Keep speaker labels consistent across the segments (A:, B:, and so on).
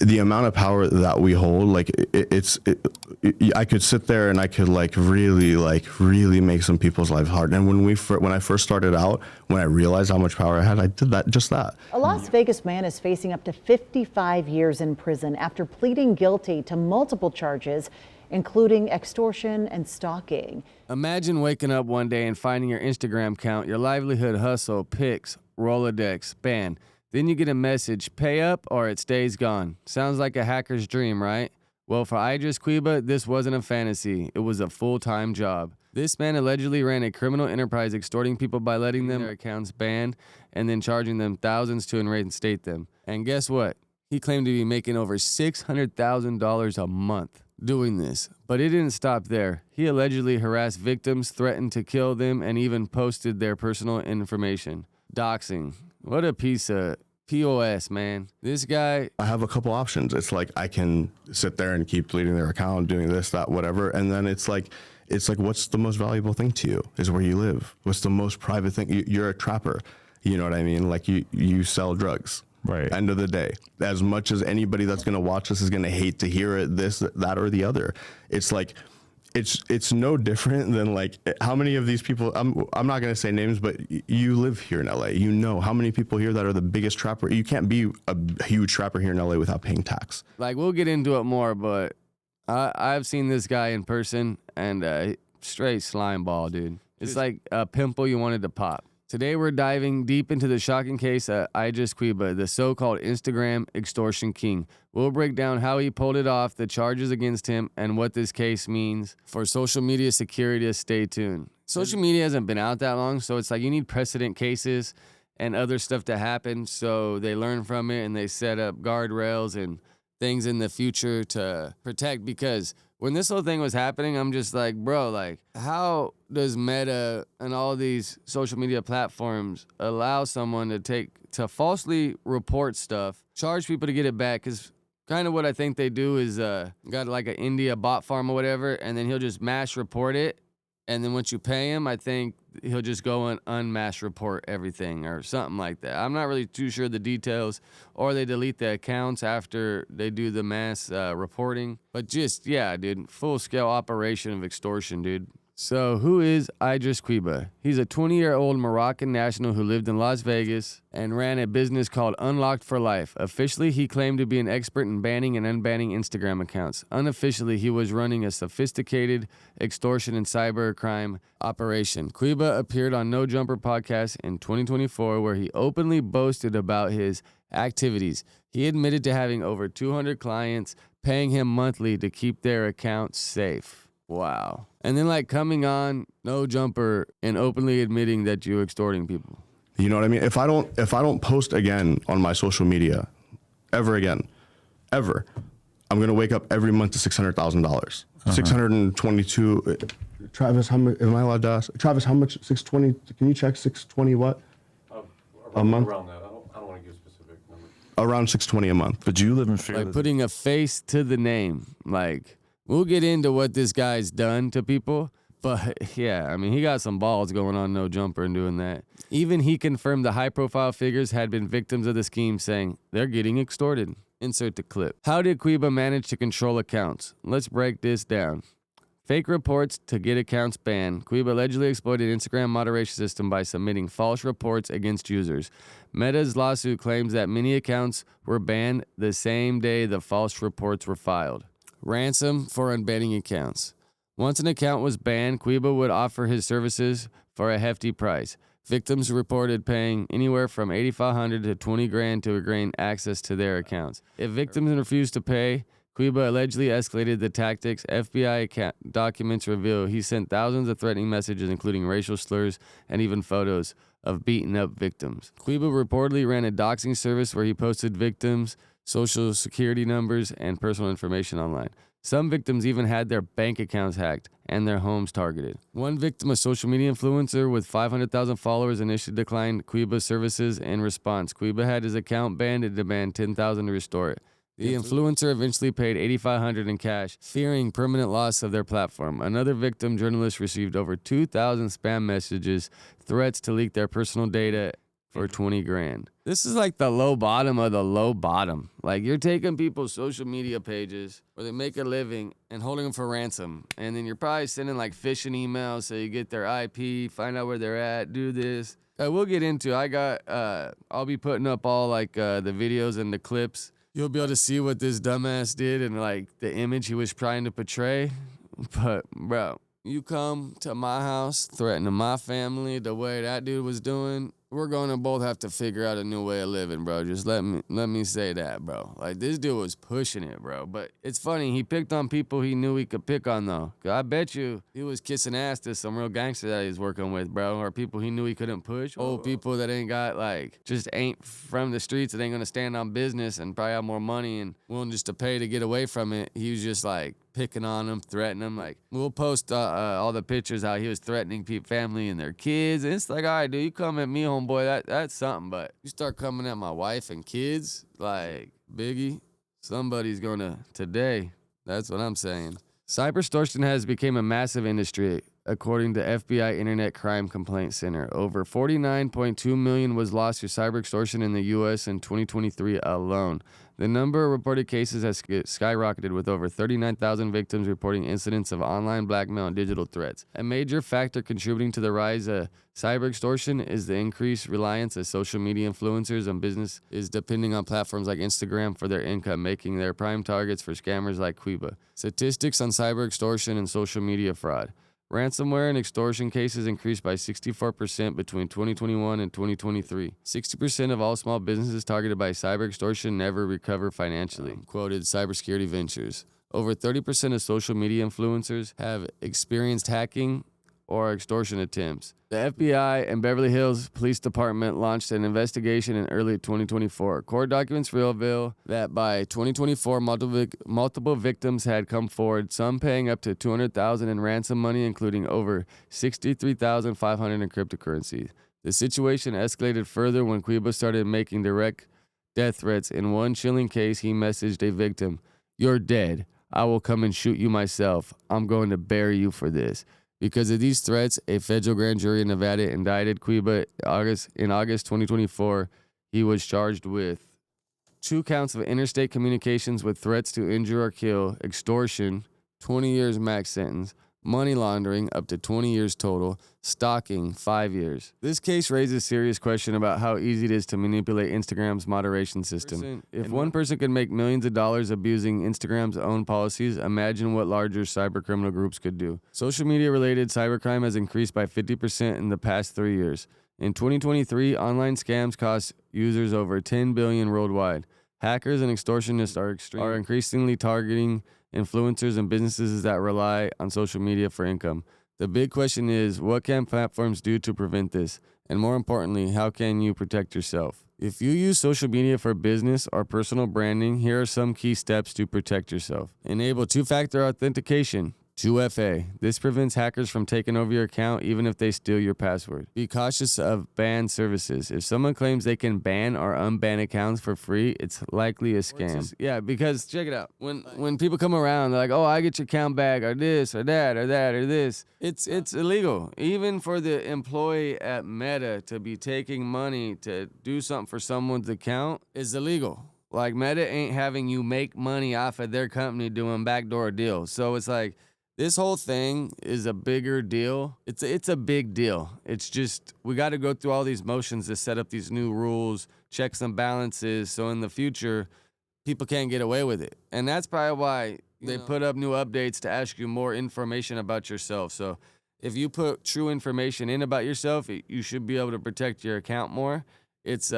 A: the amount of power that we hold, like I could sit there and I could really make some people's lives hard. And when I first started out, when I realized how much power I had, I did just that.
B: A Las Vegas man is facing up to 55 years in prison after pleading guilty to multiple charges, including extortion and stalking.
C: Imagine waking up one day and finding your Instagram account, your livelihood, hustle, pics, Rolodex, banned. Then you get a message, pay up or it stays gone. Sounds like a hacker's dream, right? Well, for Idriss Qibaa, this wasn't a fantasy. It was a full-time job. This man allegedly ran a criminal enterprise extorting people by letting their accounts banned and then charging them thousands to reinstate them. And guess what? He claimed to be making over $600,000 a month doing this. But it didn't stop there. He allegedly harassed victims, threatened to kill them, and even posted their personal information. Doxing. What a piece of POS, man. This guy...
A: I have a couple options. It's like I can sit there and keep deleting their account, doing this, that, whatever. And then it's like, what's the most valuable thing to you is where you live. What's the most private thing? You're a trapper. You know what I mean? Like you sell drugs. Right. End of the day. As much as anybody that's going to watch this is going to hate to hear it, this, that, or the other. It's like... It's no different than like how many of these people, I'm not going to say names, but you live here in LA. You know how many people here that are the biggest trapper. You can't be a huge trapper here in LA without paying tax.
C: Like, we'll get into it more, but I've seen this guy in person and straight slime ball, dude. It's like a pimple you wanted to pop. Today we're diving deep into the shocking case of Idriss Qibaa, the so-called Instagram extortion king. We'll break down how he pulled it off, the charges against him, and what this case means for social media security. Stay tuned. Social media hasn't been out that long, so it's like you need precedent cases and other stuff to happen so they learn from it and they set up guardrails and things in the future to protect. Because when this whole thing was happening, I'm just like, bro, like, how does Meta and all these social media platforms allow someone to falsely report stuff, charge people to get it back? Because kind of what I think they do is got like an India bot farm or whatever, and then he'll just mass report it. And then once you pay him, I think he'll just go and unmass report everything or something like that. I'm not really too sure the details, or they delete the accounts after they do the mass reporting. But just, yeah, dude, full-scale operation of extortion, dude. So who is Idriss Qibaa? He's a 20-year-old Moroccan national who lived in Las Vegas and ran a business called Unlocked for Life. Officially, he claimed to be an expert in banning and unbanning Instagram accounts. Unofficially, he was running a sophisticated extortion and cybercrime operation. Qibaa appeared on No Jumper podcast in 2024, where he openly boasted about his activities. He admitted to having over 200 clients paying him monthly to keep their accounts safe. Wow. And then like coming on No Jumper and openly admitting that you're extorting people.
A: You know what I mean? If I don't post again on my social media ever again, ever, I'm going to wake up every month to $600,000. 622. Travis, how much am I allowed to ask? Travis, how much? 620. Can you check 620 what? A month?
D: Around that. I don't want to give specific numbers.
A: Around 620 a month.
E: But you live in fear.
C: Like putting a face to the name. Like, we'll get into what this guy's done to people, but yeah, I mean, he got some balls going on No Jumper and doing that. Even he confirmed the high-profile figures had been victims of the scheme, saying they're getting extorted. Insert the clip. How did Qibaa manage to control accounts? Let's break this down. Fake reports to get accounts banned. Qibaa allegedly exploited Instagram moderation system by submitting false reports against users. Meta's lawsuit claims that many accounts were banned the same day the false reports were filed. Ransom for unbanning accounts. Once an account was banned, Qibaa would offer his services for a hefty price. Victims reported paying anywhere from $8,500 to $20,000 to gain access to their accounts. If victims refused to pay, Qibaa allegedly escalated the tactics. FBI documents reveal he sent thousands of threatening messages, including racial slurs and even photos of beaten up victims. Qibaa reportedly ran a doxing service where he posted victims' social security numbers and personal information online. Some victims even had their bank accounts hacked and their homes targeted. One victim, a social media influencer with 500,000 followers, initially declined Qibaa's services. In response, Qibaa had his account banned and demanded $10,000 to restore it. The influencer eventually paid $8,500 in cash, fearing permanent loss of their platform. Another victim journalist received over 2,000 spam messages, threats to leak their personal data, for 20 grand. This is like the low bottom of the low bottom. Like, you're taking people's social media pages where they make a living and holding them for ransom. And then you're probably sending like phishing emails so you get their IP, find out where they're at, do this. We'll get into, I'll be putting up all like the videos and the clips. You'll be able to see what this dumbass did and like the image he was trying to portray. But bro, you come to my house threatening my family the way that dude was doing, we're gonna both have to figure out a new way of living, bro. Just let me say that, bro. Like, this dude was pushing it, bro. But it's funny, he picked on people he knew he could pick on, though. 'Cause I bet you he was kissing ass to some real gangster that he's working with, bro. Or people he knew he couldn't push. Old people that ain't got, like, just ain't from the streets, that ain't gonna stand on business and probably have more money and willing just to pay to get away from it. He was just, like, picking on them, threatening them. Like, we'll post all the pictures how he was threatening family and their kids. And it's like, all right, dude, you come at me, homeboy, that's something. But you start coming at my wife and kids, like, Biggie, somebody's gonna today. That's what I'm saying. Cyber extortion has become a massive industry, according to FBI Internet Crime Complaint Center. Over 49.2 million was lost to cyber extortion in the U.S. in 2023 alone. The number of reported cases has skyrocketed, with over 39,000 victims reporting incidents of online blackmail and digital threats. A major factor contributing to the rise of cyber extortion is the increased reliance of social media influencers and business is depending on platforms like Instagram for their income, making their prime targets for scammers like Qibaa. Statistics on cyber extortion and social media fraud. Ransomware and extortion cases increased by 64% between 2021 and 2023. 60% of all small businesses targeted by cyber extortion never recover financially, quoted Cybersecurity Ventures. Over 30% of social media influencers have experienced hacking or extortion attempts. The FBI and Beverly Hills Police Department launched an investigation in early 2024. Court documents reveal that by 2024, multiple victims had come forward, some paying up to $200,000 in ransom money, including over $63,500 in cryptocurrency. The situation escalated further when Qibaa started making direct death threats. In one chilling case, he messaged a victim, "You're dead. I will come and shoot you myself. I'm going to bury you for this." Because of these threats, a federal grand jury in Nevada indicted Qibaa in August 2024. He was charged with 2 counts of interstate communications with threats to injure or kill, extortion, 20 years max sentence, money laundering, up to 20 years total, stalking, 5 years. This case raises serious question about how easy it is to manipulate Instagram's moderation system. If one person could make millions of dollars abusing Instagram's own policies, imagine what larger cybercriminal groups could do. Social media-related cybercrime has increased by 50% in the past 3 years. In 2023, online scams cost users over $10 billion worldwide. Hackers and extortionists are increasingly targeting influencers and businesses that rely on social media for income. The big question is, what can platforms do to prevent this? And more importantly, how can you protect yourself? If you use social media for business or personal branding, here are some key steps to protect yourself. Enable two-factor authentication. 2FA. This prevents hackers from taking over your account even if they steal your password. Be cautious of banned services. If someone claims they can ban or unban accounts for free, it's likely a scam. Yeah, because check it out. When people come around, they're like, "Oh, I get your account back," or this or that or that or this. It's illegal. Even for the employee at Meta to be taking money to do something for someone's account is illegal. Like, Meta ain't having you make money off of their company doing backdoor deals. So it's like, this whole thing is a bigger deal. It's a big deal. It's just, we got to go through all these motions to set up these new rules, checks and balances, so in the future, people can't get away with it. And that's probably why they put up new updates to ask you more information about yourself. So if you put true information in about yourself, you should be able to protect your account more. It's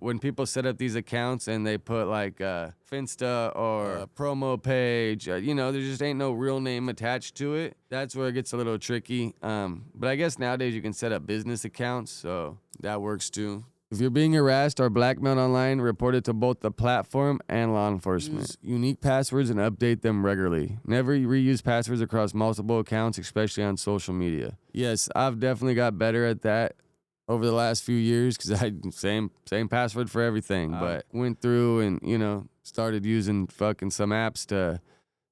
C: when people set up these accounts and they put like Finsta or a promo page, there just ain't no real name attached to it. That's where it gets a little tricky. But I guess nowadays you can set up business accounts, so that works too. If you're being harassed or blackmailed online, report it to both the platform and law enforcement. Use unique passwords and update them regularly. Never reuse passwords across multiple accounts, especially on social media. Yes, I've definitely got better at that over the last few years, because I same password for everything, but went through and started using fucking some apps to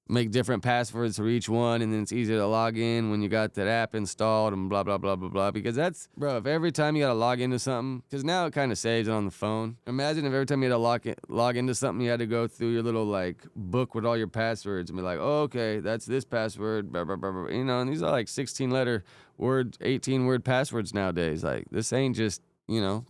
C: make different passwords for each one, and then it's easier to log in when you got that app installed and blah, blah, blah, blah, blah. Because that's, bro, if every time you got to log into something, because now it kind of saves it on the phone. Imagine if every time you had to log into something, you had to go through your little, like, book with all your passwords and be like, oh, okay, that's this password, blah, blah, blah, blah. You know, and these are like 16-letter word, 18-word passwords nowadays. Like, this ain't just,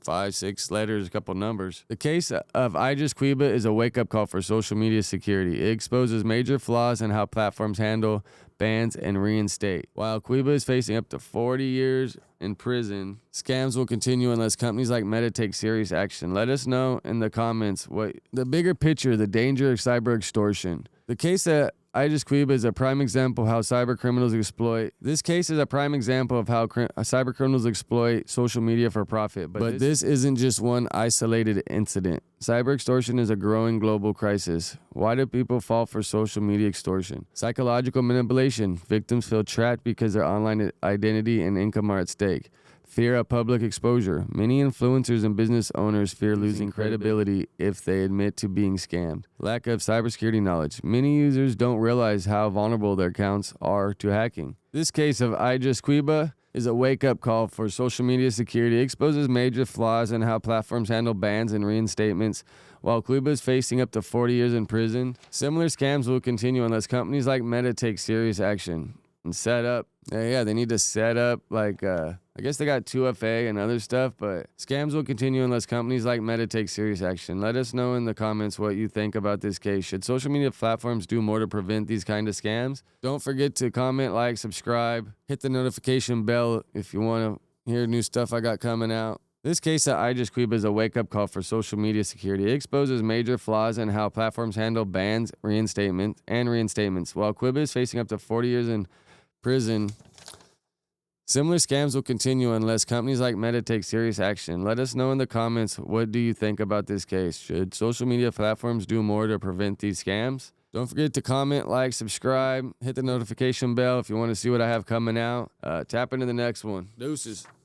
C: 5, 6 letters, a couple numbers. The case of Idriss Qibaa is a wake-up call for social media security. It exposes major flaws in how platforms handle bans and reinstate. While Qibaa is facing up to 40 years in prison, scams will continue unless companies like Meta take serious action. Let us know in the comments what the bigger picture, the danger of cyber extortion. The case that Idriss Qibaa is a prime example of how cyber criminals exploit. This case is a prime example of how cyber criminals exploit social media for profit. But this isn't just one isolated incident. Cyber extortion is a growing global crisis. Why do people fall for social media extortion? Psychological manipulation. Victims feel trapped because their online identity and income are at stake. Fear of public exposure. Many influencers and business owners fear losing credibility if they admit to being scammed. Lack of cybersecurity knowledge. Many users don't realize how vulnerable their accounts are to hacking. This case of Idriss Qibaa is a wake-up call for social media security. It exposes major flaws in how platforms handle bans and reinstatements. While Qibaa is facing up to 40 years in prison, similar scams will continue unless companies like Meta take serious action and set up. They need to set up I guess they got 2FA and other stuff, but scams will continue unless companies like Meta take serious action. Let us know in the comments what you think about this case. Should social media platforms do more to prevent these kind of scams? Don't forget to comment, like, subscribe, hit the notification bell if you want to hear new stuff I got coming out. This case at Idriss Qibaa is a wake-up call for social media security. It exposes major flaws in how platforms handle bans, reinstatements. While Qibaa is facing up to 40 years in prison, similar scams will continue unless companies like Meta take serious action. Let us know in the comments, what do you think about this case? Should social media platforms do more to prevent these scams? Don't forget to comment, like, subscribe, hit the notification bell if you want to see what I have coming out. Tap into the next one. Deuces.